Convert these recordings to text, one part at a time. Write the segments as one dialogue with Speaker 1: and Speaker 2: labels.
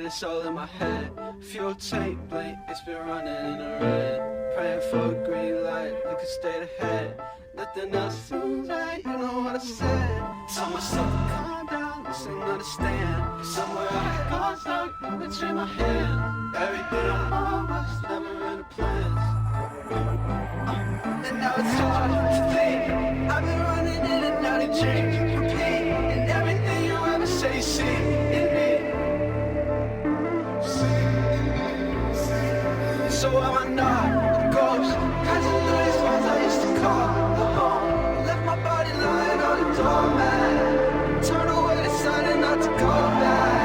Speaker 1: it's all in my head. Fuel tank blank, it's been running in the red. Praying for a green light, looking straight ahead. Nothing else seems right, you know what I said. Tell myself to calm down, listen, understand. Somewhere I got stuck, it's in my hand. Everything I'm on was never in the plans. And now it's hard to think. I've been running in and out of dreams, repeat. And everything you ever say, see in me. So am I not a ghost? Passing through these walls I used to call home. Left my body lying on the doormat. Turn away the sun and not to go back.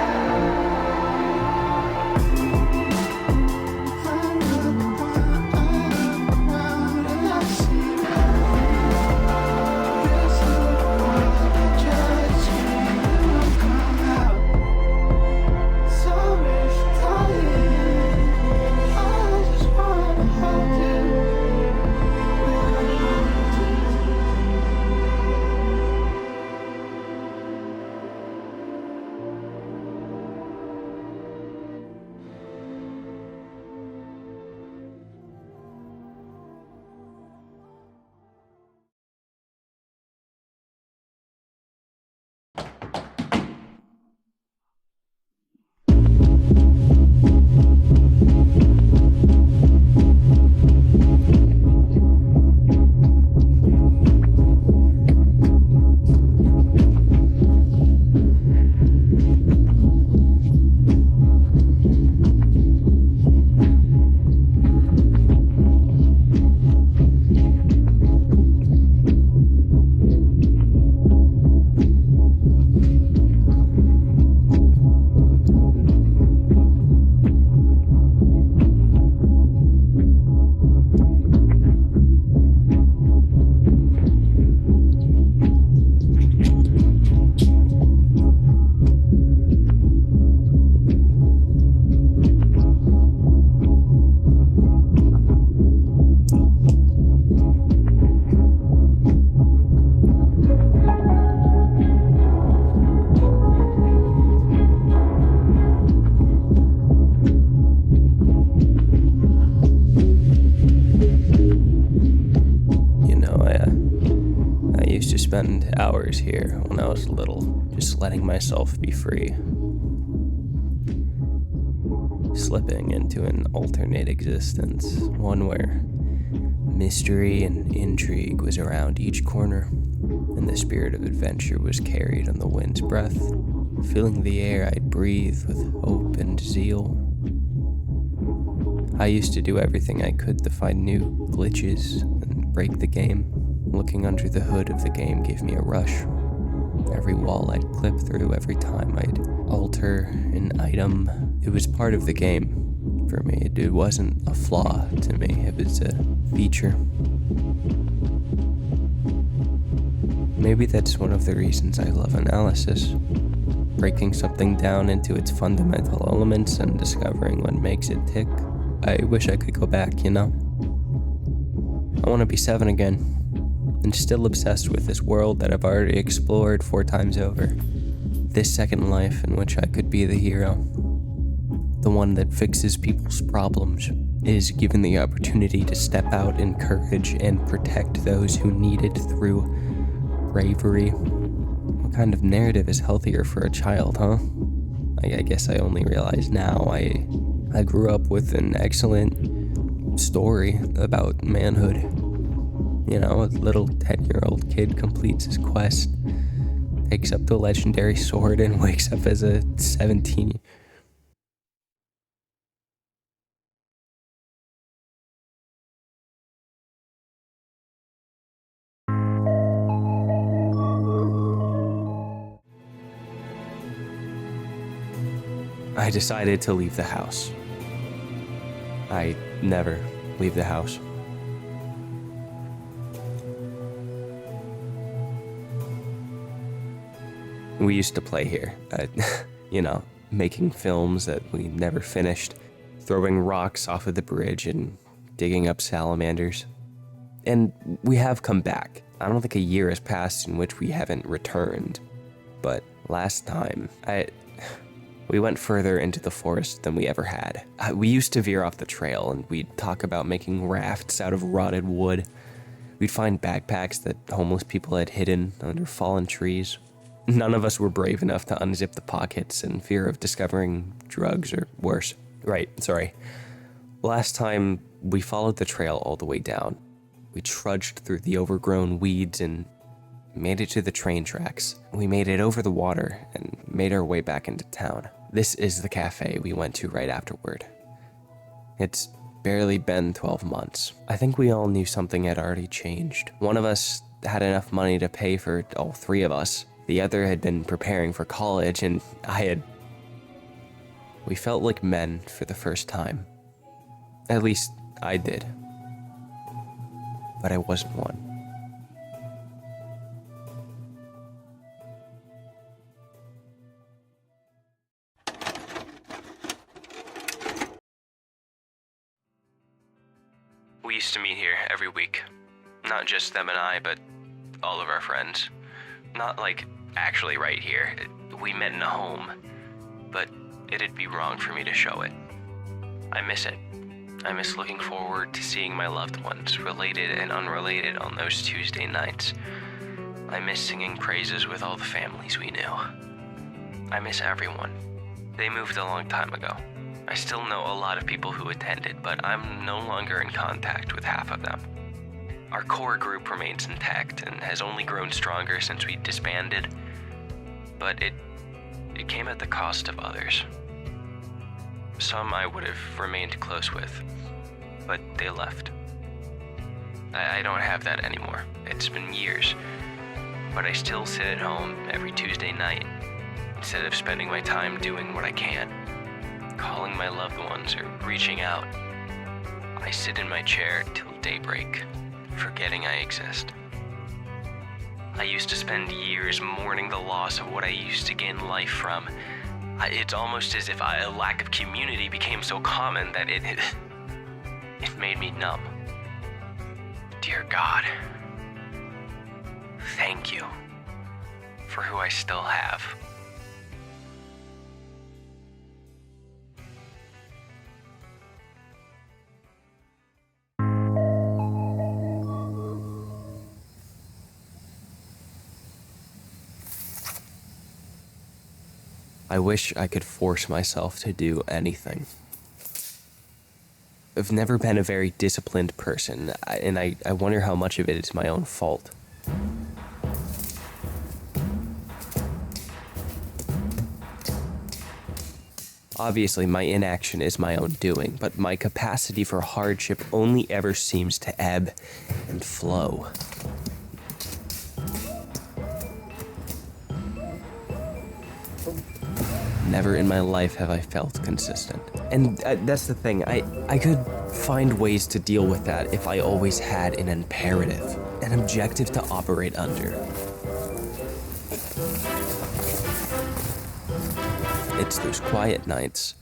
Speaker 2: Spend hours here when I was little, just letting myself be free. Slipping into an alternate existence, one where mystery and intrigue was around each corner, and the spirit of adventure was carried on the wind's breath, filling the air I'd breathe with hope and zeal. I used to do everything I could to find new glitches and break the game. Looking under the hood of the game gave me a rush. Every wall I'd clip through, every time I'd alter an item, it was part of the game for me. It wasn't a flaw to me, it was a feature. Maybe that's one of the reasons I love analysis. Breaking something down into its fundamental elements and discovering what makes it tick. I wish I could go back, you know? I want to be 7 again. And still obsessed with this world that I've already explored 4 times over. This second life in which I could be the hero. The one that fixes people's problems, is given the opportunity to step out in courage and protect those who need it through bravery. What kind of narrative is healthier for a child, huh? I guess I only realize now I grew up with an excellent story about manhood. You know, a little 10-year-old kid completes his quest, takes up the legendary sword, and wakes up as a 17. I decided to leave the house. I never leave the house. We used to play here, making films that we never finished, throwing rocks off of the bridge and digging up salamanders. And we have come back. I don't think a year has passed in which we haven't returned. But last time, We went further into the forest than we ever had. We used to veer off the trail, and we'd talk about making rafts out of rotted wood. We'd find backpacks that homeless people had hidden under fallen trees. None of us were brave enough to unzip the pockets in fear of discovering drugs or worse. Last time, we followed the trail all the way down. We trudged through the overgrown weeds and made it to the train tracks. We made it over the water and made our way back into town. This is the cafe we went to right afterward. It's barely been 12 months. I think we all knew something had already changed. One of us had enough money to pay for all three of us. The other had been preparing for college, and We felt like men for the first time. At least, I did. But I wasn't one. We used to meet here every week. Not just them and I, but all of our friends. Not like actually right here. We met in a home, but it'd be wrong for me to show it. I miss it. I miss looking forward to seeing my loved ones, related and unrelated, on those Tuesday nights. I miss singing praises with all the families we knew. I miss everyone. They moved a long time ago. I still know a lot of people who attended, but I'm no longer in contact with half of them. Our core group remains intact and has only grown stronger since we disbanded, but it came at the cost of others. Some I would have remained close with, but they left. I don't have that anymore. It's been years, but I still sit at home every Tuesday night instead of spending my time doing what I can, calling my loved ones or reaching out. I sit in my chair till daybreak, forgetting I exist. I used to spend years mourning the loss of what I used to gain life from. It's almost as if a lack of community became so common that it made me numb. Dear God, thank you for who I still have. I wish I could force myself to do anything. I've never been a very disciplined person, and I wonder how much of it is my own fault. Obviously, my inaction is my own doing, but my capacity for hardship only ever seems to ebb and flow. Never in my life have I felt consistent. And that's the thing, I could find ways to deal with that if I always had an imperative, an objective to operate under. It's those quiet nights.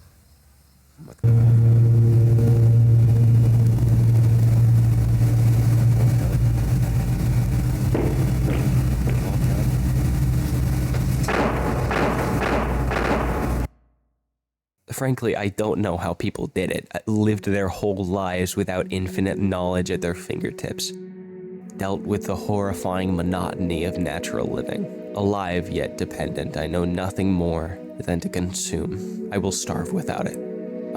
Speaker 2: Frankly, I don't know how people did it, lived their whole lives without infinite knowledge at their fingertips, dealt with the horrifying monotony of natural living. Alive yet dependent, I know nothing more than to consume. I will starve without it.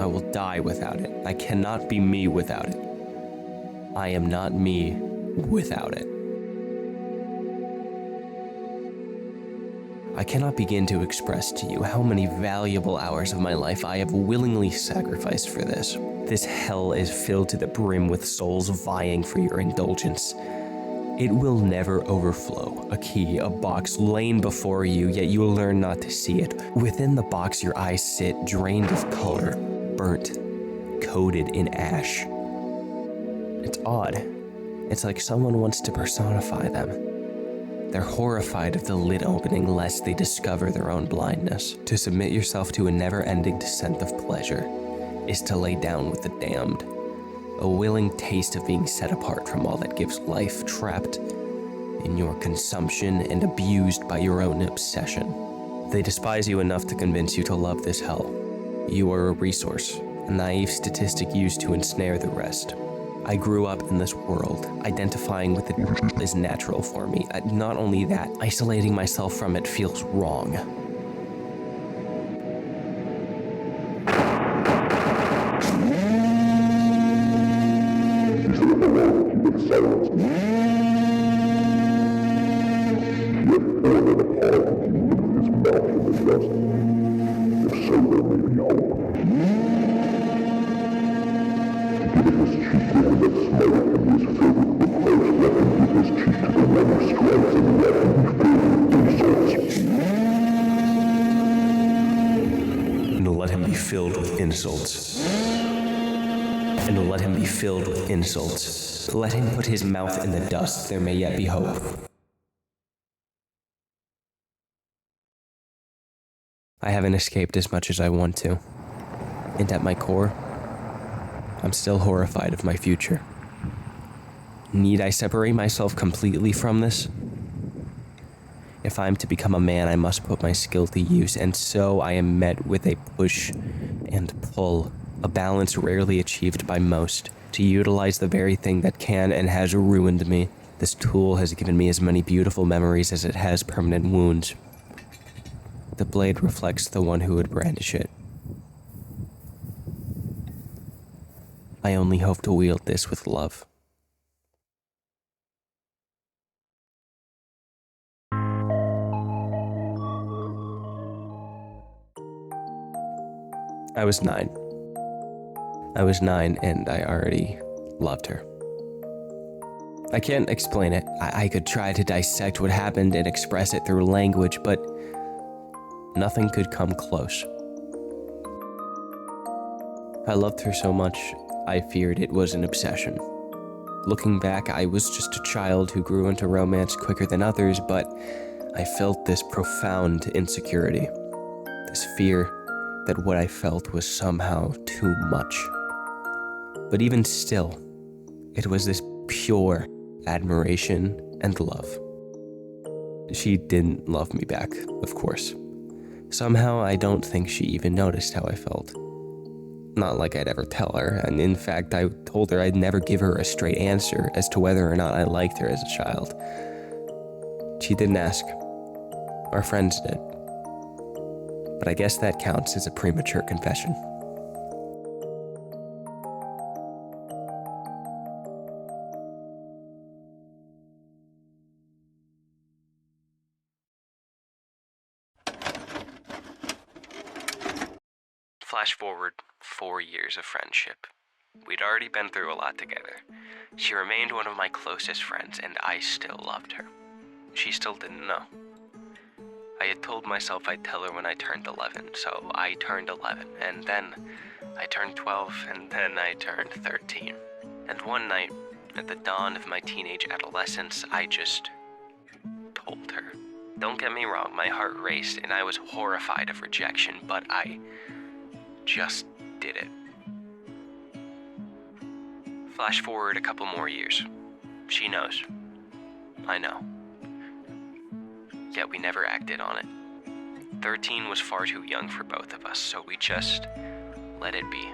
Speaker 2: I will die without it. I cannot be me without it. I am not me without it. I cannot begin to express to you how many valuable hours of my life I have willingly sacrificed for this. This hell is filled to the brim with souls vying for your indulgence. It will never overflow. A key, a box laying before you, yet you will learn not to see it. Within the box your eyes sit, drained of color, burnt, coated in ash. It's odd. It's like someone wants to personify them. They're horrified of the lid opening lest they discover their own blindness. To submit yourself to a never-ending descent of pleasure is to lay down with the damned. A willing taste of being set apart from all that gives life, trapped in your consumption and abused by your own obsession. They despise you enough to convince you to love this hell. You are a resource, a naive statistic used to ensnare the rest. I grew up in this world, identifying with it is natural for me. Not only that, isolating myself from it feels wrong. And let him be filled with insults. And let him be filled with insults. Let him put his mouth in the dust, there may yet be hope. I haven't escaped as much as I want to. And at my core, I'm still horrified of my future. Need I separate myself completely from this? If I'm to become a man, I must put my skill to use, and so I am met with a push and pull, a balance rarely achieved by most, to utilize the very thing that can and has ruined me. This tool has given me as many beautiful memories as it has permanent wounds. The blade reflects the one who would brandish it. I only hope to wield this with love. I was 9. And I already loved her. I can't explain it. I could try to dissect what happened and express it through language, but nothing could come close. I loved her so much, I feared it was an obsession. Looking back, I was just a child who grew into romance quicker than others, but I felt this profound insecurity, this fear that what I felt was somehow too much. But even still, it was this pure admiration and love. She didn't love me back, of course. Somehow, I don't think she even noticed how I felt. Not like I'd ever tell her, and in fact, I told her I'd never give her a straight answer as to whether or not I liked her as a child. She didn't ask. Our friends did. But I guess that counts as a premature confession. Flash forward 4 years of friendship. We'd already been through a lot together. She remained one of my closest friends, and I still loved her. She still didn't know. I had told myself I'd tell her when I turned 11, so I turned 11, and then I turned 12, and then I turned 13. And one night, at the dawn of my teenage adolescence, I just told her. Don't get me wrong, my heart raced, and I was horrified of rejection, but I just did it. Flash forward a couple more years. She knows. I know. Yet we never acted on it. 13 was far too young for both of us, so we just let it be.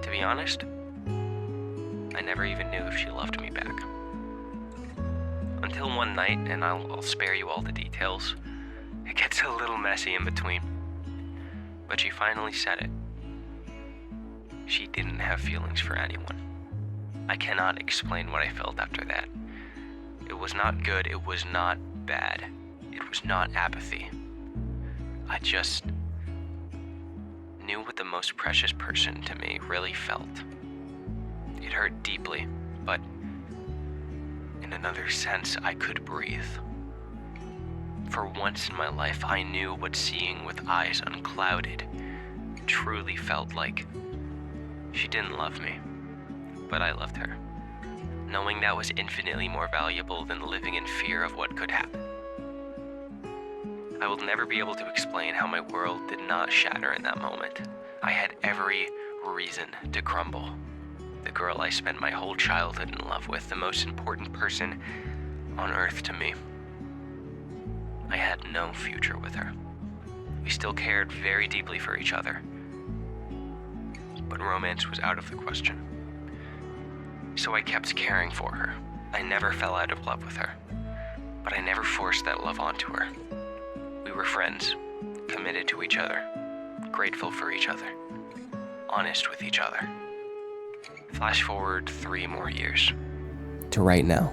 Speaker 2: To be honest, I never even knew if she loved me back. Until one night, and I'll spare you all the details, it gets a little messy in between. But she finally said it. She didn't have feelings for anyone. I cannot explain what I felt after that. It was not good, it was not bad. It was not apathy. I just knew what the most precious person to me really felt. It hurt deeply, but in another sense, I could breathe. For once in my life, I knew what seeing with eyes unclouded truly felt like. She didn't love me, but I loved her. Knowing that was infinitely more valuable than living in fear of what could happen. I will never be able to explain how my world did not shatter in that moment. I had every reason to crumble. The girl I spent my whole childhood in love with, the most important person on earth to me. I had no future with her. We still cared very deeply for each other. But romance was out of the question. So I kept caring for her. I never fell out of love with her. But I never forced that love onto her. We were friends, committed to each other, grateful for each other, honest with each other. Flash forward 3 more years. To right now.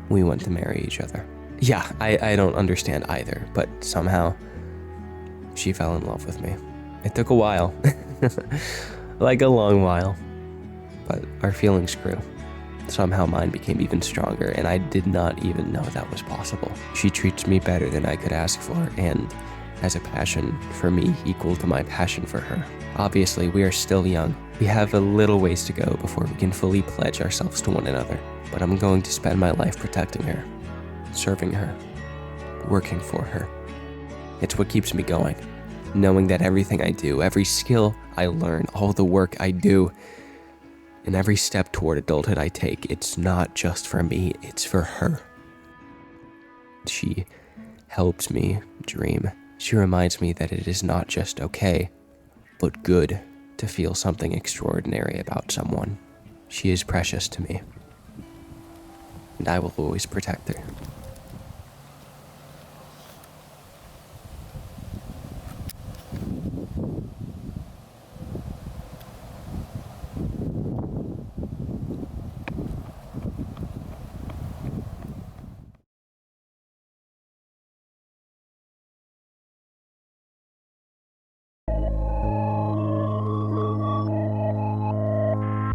Speaker 2: We want to marry each other. Yeah, I don't understand either, but somehow she fell in love with me. It took a while, like a long while, but our feelings grew. Somehow mine became even stronger, and I did not even know that was possible. She treats me better than I could ask for, and has a passion for me equal to my passion for her. Obviously, we are still young. We have a little ways to go before we can fully pledge ourselves to one another, but I'm going to spend my life protecting her, serving her, working for her. It's what keeps me going, knowing that everything I do, every skill I learn, all the work I do, and every step toward adulthood I take, it's not just for me, it's for her. She helps me dream. She reminds me that it is not just okay, but good to feel something extraordinary about someone. She is precious to me, and I will always protect her.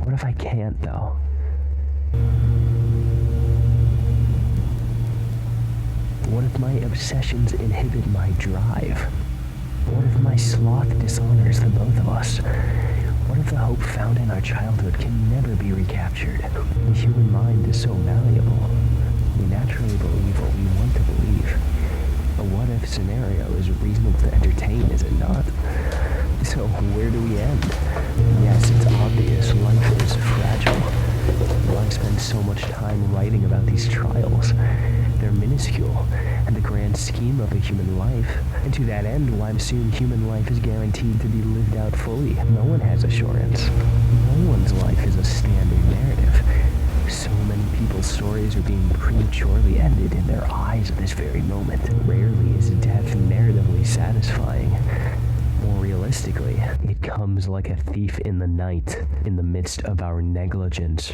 Speaker 2: What if I can't, though? What if my obsessions inhibit my drive? What if my sloth dishonors the both of us? What if the hope found in our childhood can never be recaptured? The human mind is so malleable. We naturally believe what we want to believe. A what-if scenario is reasonable to entertain, is it not? So where do we end? Yes, it's obvious. Life is fragile. Why spend so much time writing about these trials? They're minuscule in the grand scheme of a human life. And to that end, why assume human life is guaranteed to be lived out fully? No one has assurance. No one's life is a standard narrative. So many people's stories are being prematurely ended in their eyes at this very moment. Rarely is death narratively satisfying. More realistically, it comes like a thief in the night, in the midst of our negligence.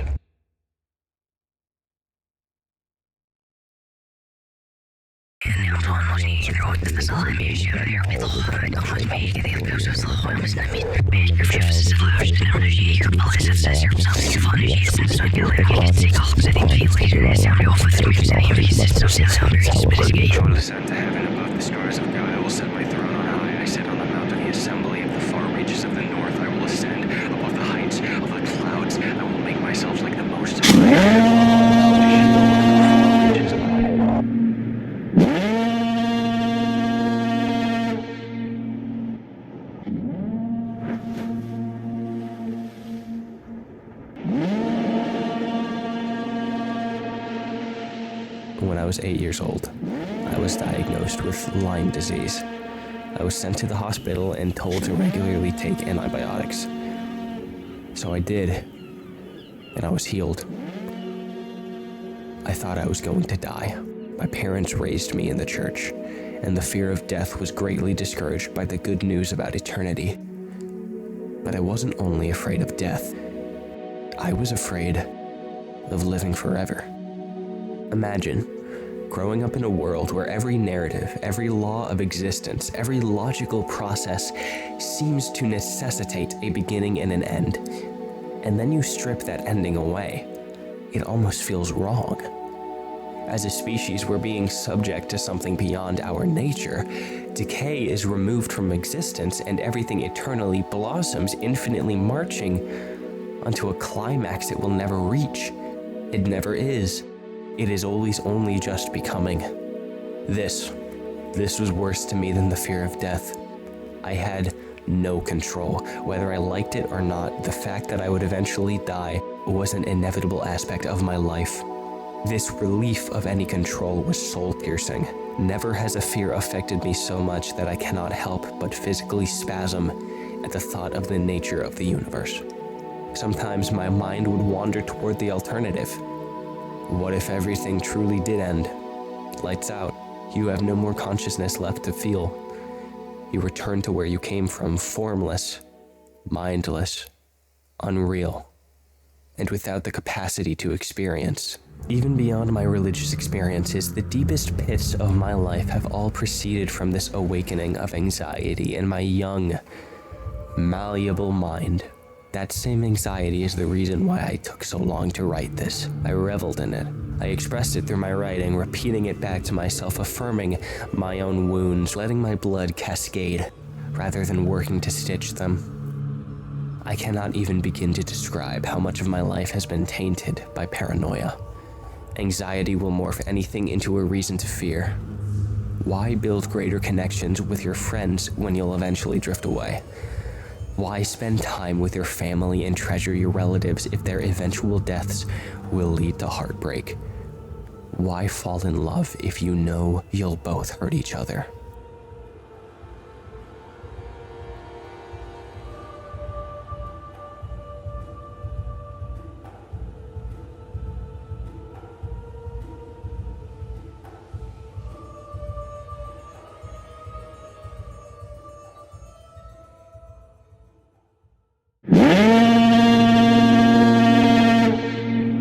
Speaker 2: When I was 8 years old, I was diagnosed with Lyme disease. I was sent to the hospital and told to regularly take antibiotics. So I did, and I was healed. I thought I was going to die. My parents raised me in the church, and the fear of death was greatly discouraged by the good news about eternity. But I wasn't only afraid of death. I was afraid of living forever. Imagine growing up in a world where every narrative, every law of existence, every logical process seems to necessitate a beginning and an end. And then you strip that ending away. It almost feels wrong. As a species, we're being subject to something beyond our nature. Decay is removed from existence, and everything eternally blossoms, infinitely marching onto a climax it will never reach. It never is. It is always only just becoming. This was worse to me than the fear of death. I had no control. Whether I liked it or not, the fact that I would eventually die was an inevitable aspect of my life. This relief of any control was soul-piercing. Never has a fear affected me so much that I cannot help but physically spasm at the thought of the nature of the universe. Sometimes my mind would wander toward the alternative. What if everything truly did end? Lights out. You have no more consciousness left to feel. You return to where you came from, formless, mindless, unreal, and without the capacity to experience. Even beyond my religious experiences, the deepest pits of my life have all proceeded from this awakening of anxiety in my young, malleable mind. That same anxiety is the reason why I took so long to write this. I reveled in it. I expressed it through my writing, repeating it back to myself, affirming my own wounds, letting my blood cascade, rather than working to stitch them. I cannot even begin to describe how much of my life has been tainted by paranoia. Anxiety will morph anything into a reason to fear. Why build greater connections with your friends when you'll eventually drift away? Why spend time with your family and treasure your relatives if their eventual deaths will lead to heartbreak? Why fall in love if you know you'll both hurt each other?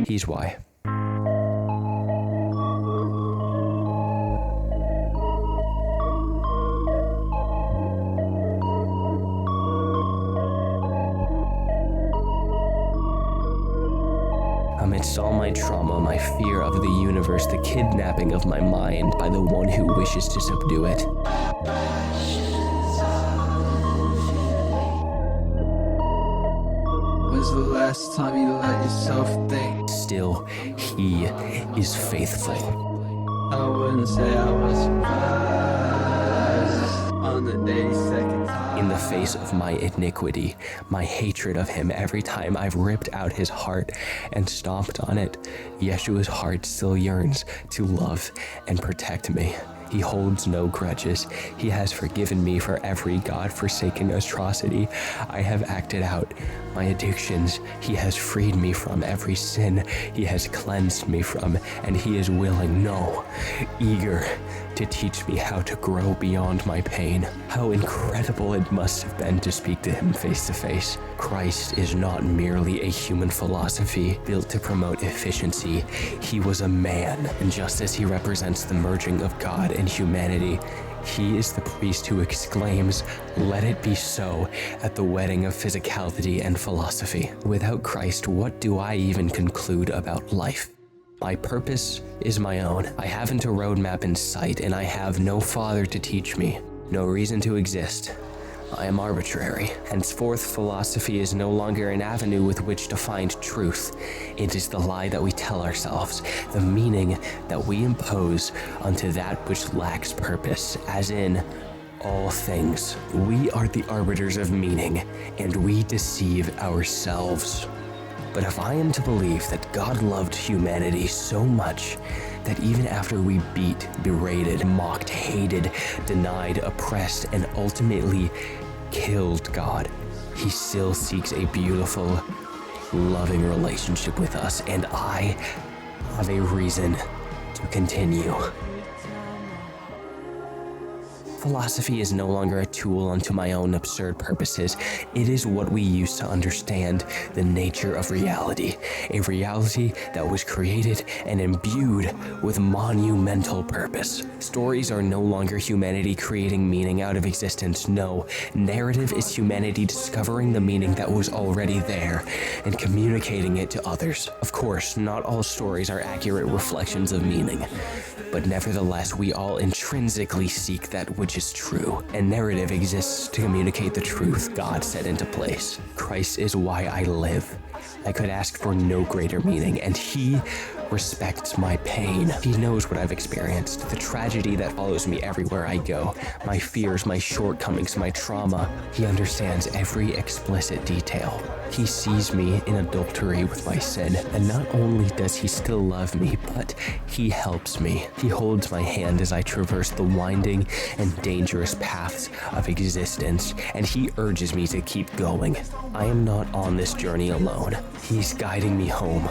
Speaker 2: He's why. Amidst all my trauma, my fear of the universe, the kidnapping of my mind by the one who wishes to subdue it.
Speaker 1: When's the last time you let yourself think?
Speaker 2: Still, he is faithful.
Speaker 1: I wouldn't say I was surprised on the 82nd time.
Speaker 2: In the face of my iniquity, my hatred of him, every time I've ripped out his heart and stomped on it, Yeshua's heart still yearns to love and protect me. He holds no grudges. He has forgiven me for every God-forsaken atrocity I have acted out. My addictions, he has freed me from. Every sin, he has cleansed me from. And he is willing, no, eager to teach me how to grow beyond my pain. How incredible it must have been to speak to him face to face. Christ is not merely a human philosophy built to promote efficiency. He was a man, and just as he represents the merging of God and humanity, he is the priest who exclaims, "Let it be so," at the wedding of physicality and philosophy. Without Christ, what do I even conclude about life? My purpose is my own. I haven't a roadmap in sight, and I have no father to teach me, no reason to exist. I am arbitrary. Henceforth, philosophy is no longer an avenue with which to find truth. It is the lie that we tell ourselves, the meaning that we impose unto that which lacks purpose, as in all things. We are the arbiters of meaning, and we deceive ourselves. But if I am to believe that God loved humanity so much that even after we beat, berated, mocked, hated, denied, oppressed, and ultimately killed God, he still seeks a beautiful, loving relationship with us, and I have a reason to continue. Philosophy is no longer a tool unto my own absurd purposes. It is what we use to understand the nature of reality, a reality that was created and imbued with monumental purpose. Stories are no longer humanity creating meaning out of existence. No, narrative is humanity discovering the meaning that was already there and communicating it to others. Of course, not all stories are accurate reflections of meaning, but nevertheless, we all intrinsically seek that which is true, and narrative exists to communicate the truth God set into place. Christ is why I live. I could ask for no greater meaning, and he respects my pain. He knows what I've experienced, the tragedy that follows me everywhere I go, my fears, my shortcomings, my trauma. He understands every explicit detail. He sees me in adultery with my sin, and not only does he still love me, but he helps me. He holds my hand as I traverse the winding and dangerous paths of existence, and he urges me to keep going. I am not on this journey alone. He's guiding me home.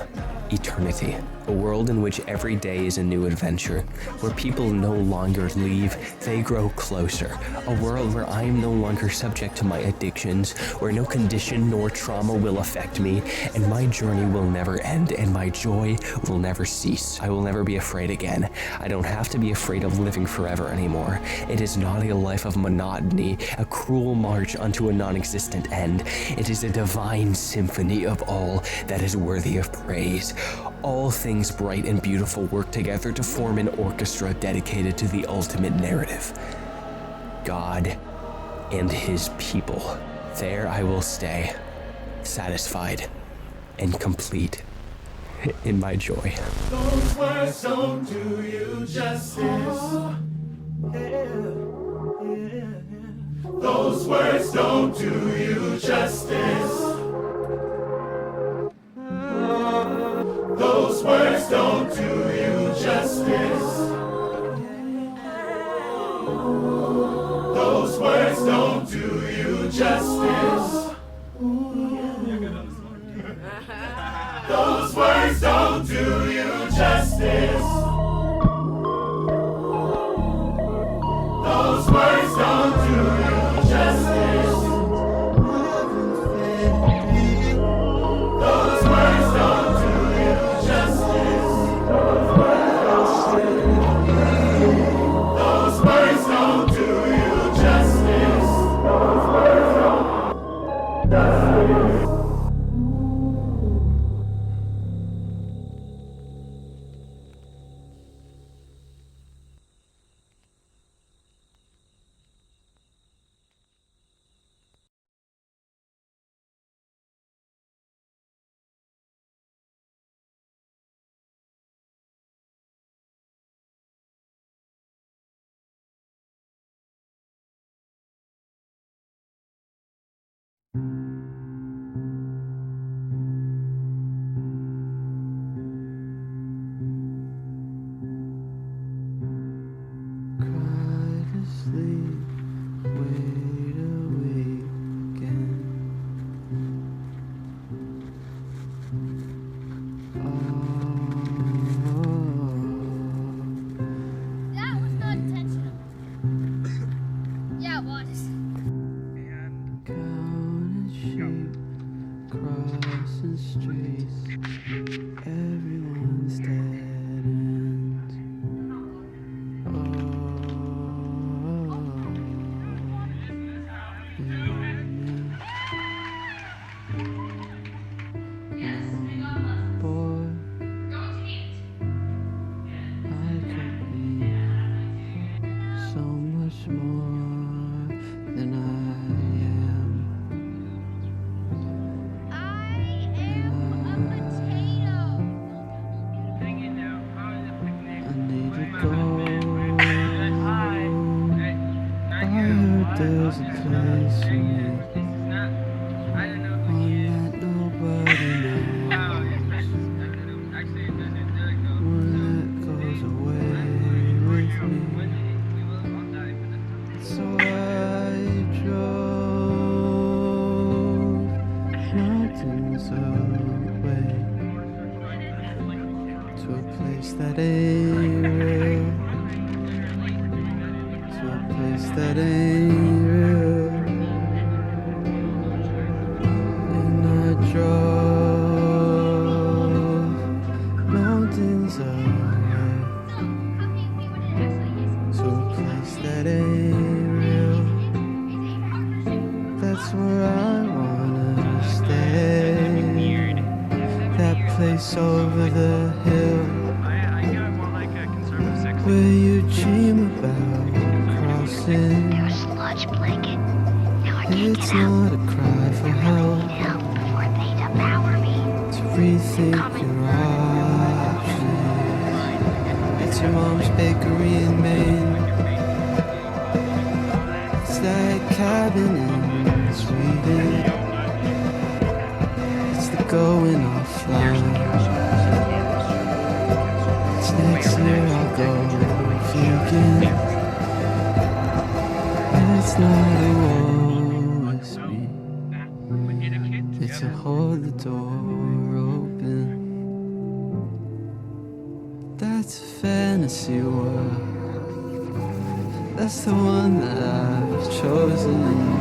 Speaker 2: Eternity. A world in which every day is a new adventure, where people no longer leave, they grow closer. A world where I am no longer subject to my addictions, where no condition nor trauma will affect me, and my journey will never end, and my joy will never cease. I will never be afraid again. I don't have to be afraid of living forever anymore. It is not a life of monotony, a cruel march unto a non-existent end. It is a divine symphony of all that is worthy of praise. All things bright and beautiful work together to form an orchestra dedicated to the ultimate narrative. God and his people. There I will stay, satisfied and complete in my joy.
Speaker 1: Those words don't do you justice. Those words don't do you justice. Those words don't do you justice. Those words don't do you justice. Those words don't do you justice. Those words don't do you justice. Those words don't do you justice. Those words don't do you justice. Those words don't justice.
Speaker 3: Over the hill, where you dream about crossing.
Speaker 4: There's a sludge blanket. Now I can't
Speaker 3: It's
Speaker 4: get out.
Speaker 3: not a cry for help.
Speaker 4: Help before they devour me.
Speaker 3: To rethink your options. your mom's bakery in Maine. It's that cabin in Sweden. It's the going offline. It's next year I'll go vegan. It's not a woe is me. It's a hold the door open. That's a fantasy world. That's the one that I've chosen.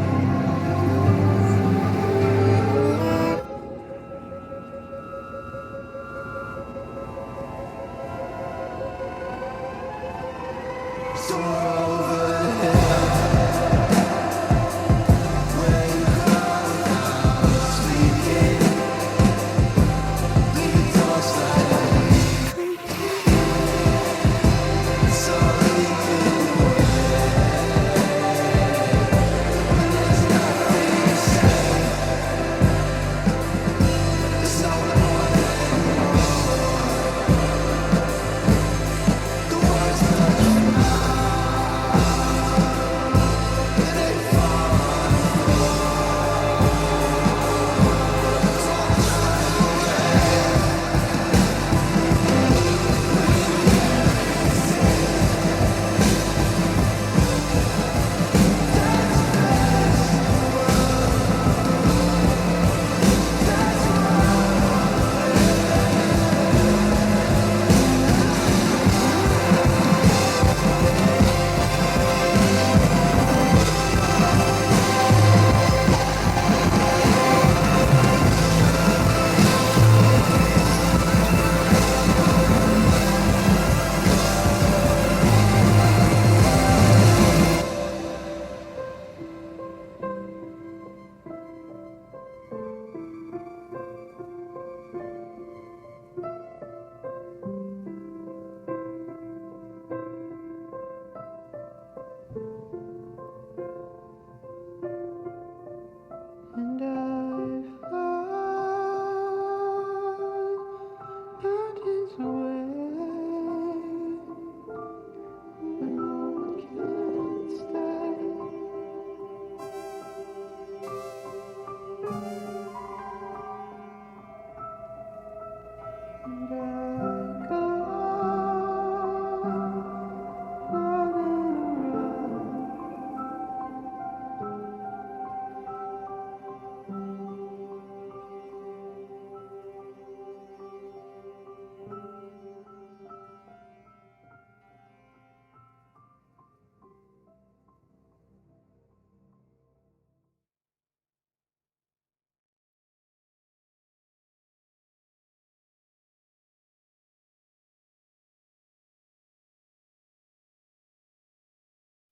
Speaker 3: And I found mountains away when no one can stay. And I go running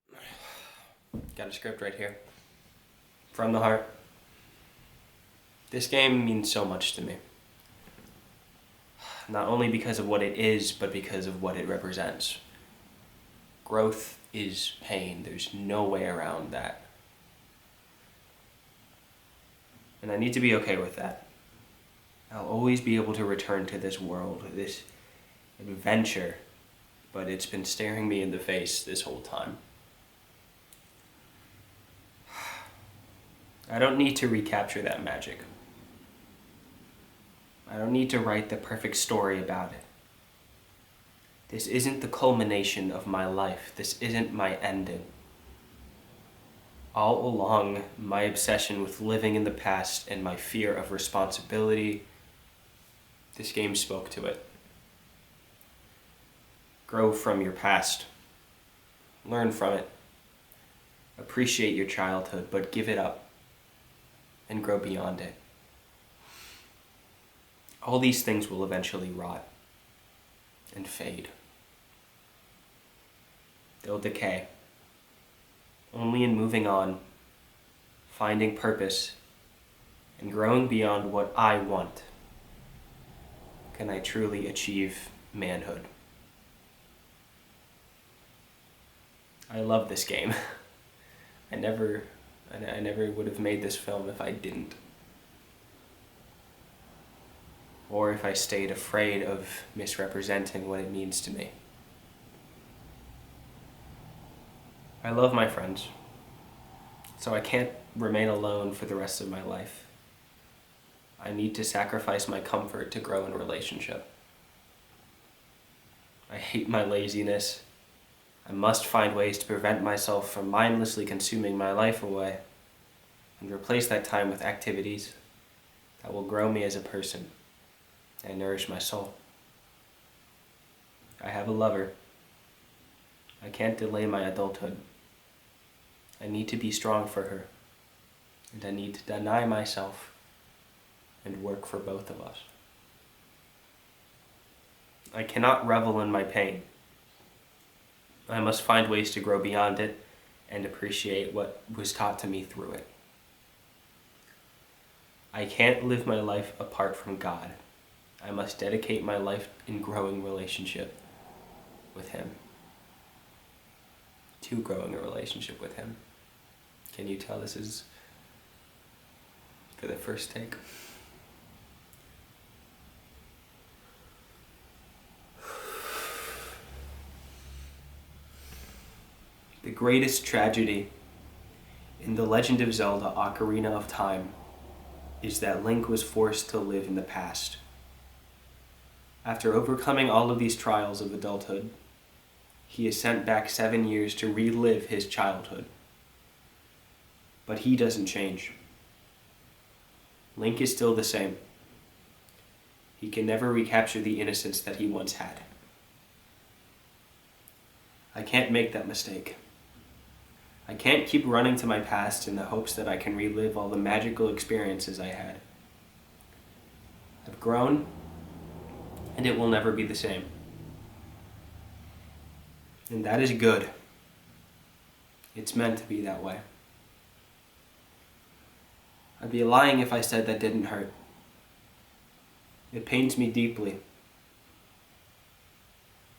Speaker 3: around.
Speaker 2: Got a script right here. From the heart. This game means so much to me. Not only because of what it is, but because of what it represents. Growth is pain. There's no way around that. And I need to be okay with that. I'll always be able to return to this world, this adventure, but it's been staring me in the face this whole time. I don't need to recapture that magic. I don't need to write the perfect story about it. This isn't the culmination of my life. This isn't my ending. All along, my obsession with living in the past and my fear of responsibility, this game spoke to it. Grow from your past. Learn from it. Appreciate your childhood, but give it up and grow beyond it. All these things will eventually rot and fade. They'll decay. Only in moving on, finding purpose, and growing beyond what I want can I truly achieve manhood. I love this game. I never would have made this film if I didn't. Or if I stayed afraid of misrepresenting what it means to me. I love my friends, so I can't remain alone for the rest of my life. I need to sacrifice my comfort to grow in a relationship. I hate my laziness. I must find ways to prevent myself from mindlessly consuming my life away and replace that time with activities that will grow me as a person and nourish my soul. I have a lover. I can't delay my adulthood. I need to be strong for her, and I need to deny myself and work for both of us. I cannot revel in my pain. I must find ways to grow beyond it and appreciate what was taught to me through it. I can't live my life apart from God. I must dedicate my life in growing relationship with Him. To growing a relationship with Him. Can you tell this is for the first take? The greatest tragedy in The Legend of Zelda: Ocarina of Time is that Link was forced to live in the past. After overcoming all of these trials of adulthood, he is sent back 7 years to relive his childhood. But he doesn't change. Link is still the same. He can never recapture the innocence that he once had. I can't make that mistake. I can't keep running to my past in the hopes that I can relive all the magical experiences I had. I've grown, and it will never be the same. And that is good. It's meant to be that way. I'd be lying if I said that didn't hurt. It pains me deeply.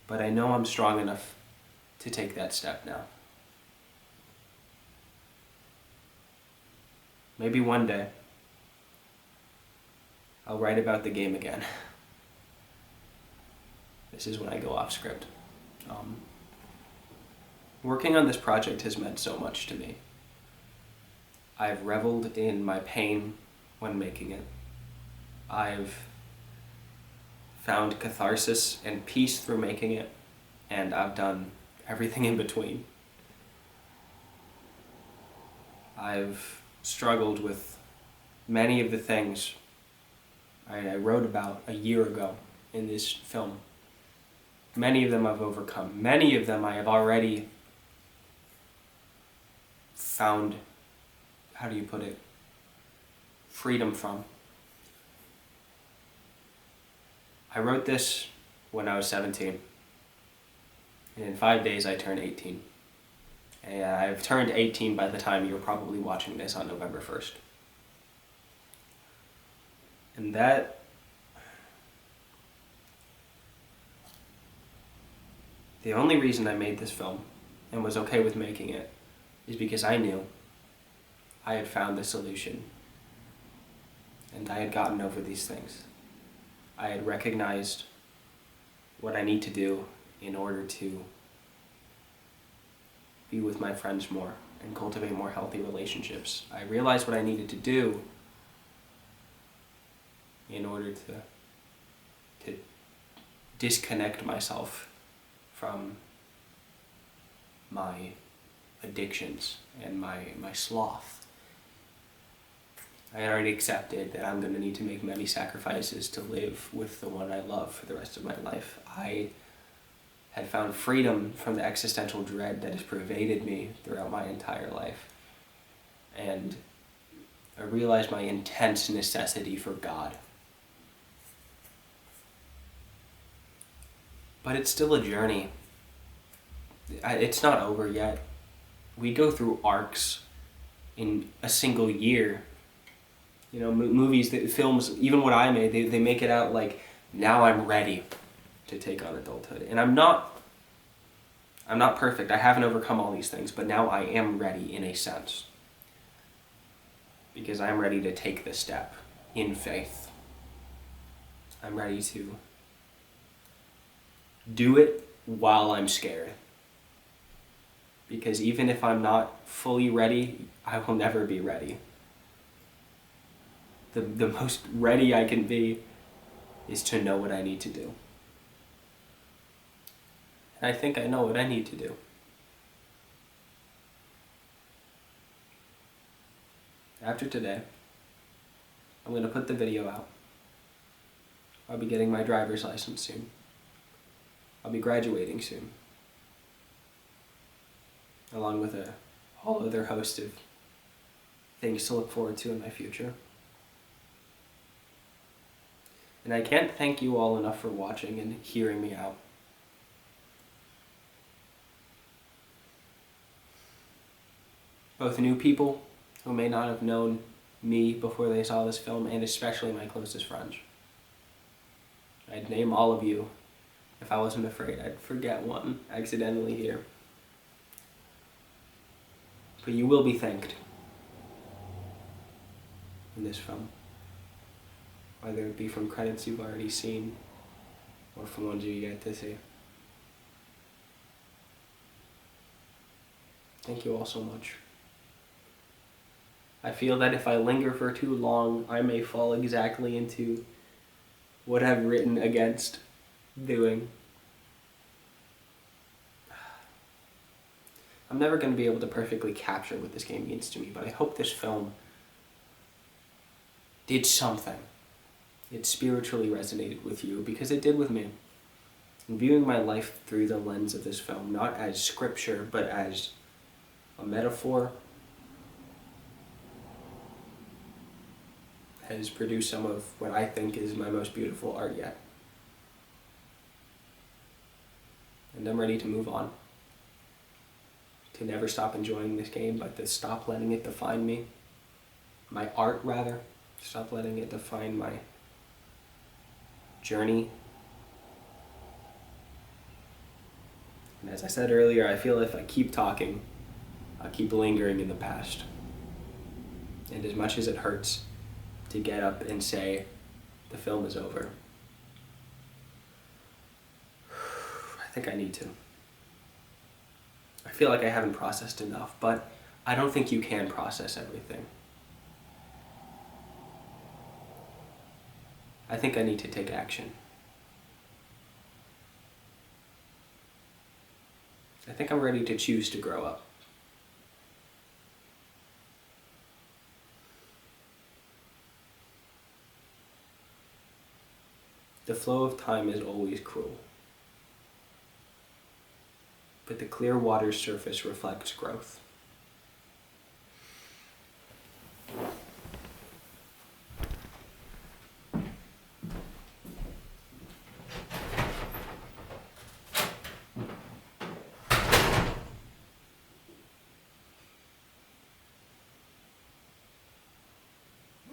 Speaker 2: But I know I'm strong enough to take that step now. Maybe one day, I'll write about the game again. This is when I go off script. Working on this project has meant so much to me. I've reveled in my pain when making it. I've found catharsis and peace through making it, and I've done everything in between. I've struggled with many of the things I wrote about a year ago in this film. Many of them I've overcome. Many of them I have already found, how do you put it, freedom from. I wrote this when I was 17, and in 5 days I turned 18. And I've turned 18 by the time you're probably watching this on November 1st. And the only reason I made this film and was okay with making it is because I knew I had found the solution and I had gotten over these things. I had recognized what I need to do in order to be with my friends more and cultivate more healthy relationships. I realized what I needed to do in order to disconnect myself from my addictions and my sloth. I had already accepted that I'm going to need to make many sacrifices to live with the one I love for the rest of my life. I had found freedom from the existential dread that has pervaded me throughout my entire life. And I realized my intense necessity for God. But it's still a journey. It's not over yet. We go through arcs in a single year. You know, movies, films, even what I made, they make it out like, now I'm ready to take on adulthood. And I'm not perfect. I haven't overcome all these things, but now I am ready in a sense. Because I'm ready to take the step in faith. I'm ready to do it while I'm scared. Because even if I'm not fully ready, I will never be ready. The most ready I can be is to know what I need to do. And I think I know what I need to do. After today, I'm going to put the video out. I'll be getting my driver's license soon. I'll be graduating soon. Along with a whole other host of things to look forward to in my future. And I can't thank you all enough for watching and hearing me out. Both new people who may not have known me before they saw this film, and especially my closest friends. I'd name all of you if I wasn't afraid I'd forget one accidentally here. But you will be thanked in this film. Whether it be from credits you've already seen, or from ones you yet to see. Thank you all so much. I feel that if I linger for too long, I may fall exactly into what I've written against doing. I'm never going to be able to perfectly capture what this game means to me, but I hope this film did something. It spiritually resonated with you, because it did with me. And viewing my life through the lens of this film, not as scripture, but as a metaphor, has produced some of what I think is my most beautiful art yet. And I'm ready to move on. To never stop enjoying this game, but to stop letting it define me. My art, rather. Stop letting it define my journey. And as I said earlier, I feel if I keep talking, I'll keep lingering in the past. And as much as it hurts to get up and say, the film is over, I think I need to. I feel like I haven't processed enough, but I don't think you can process everything. I think I need to take action. I think I'm ready to choose to grow up. The flow of time is always cruel, but the clear water's surface reflects growth.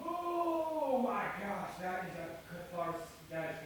Speaker 5: Oh my gosh, that is a catharsis. That is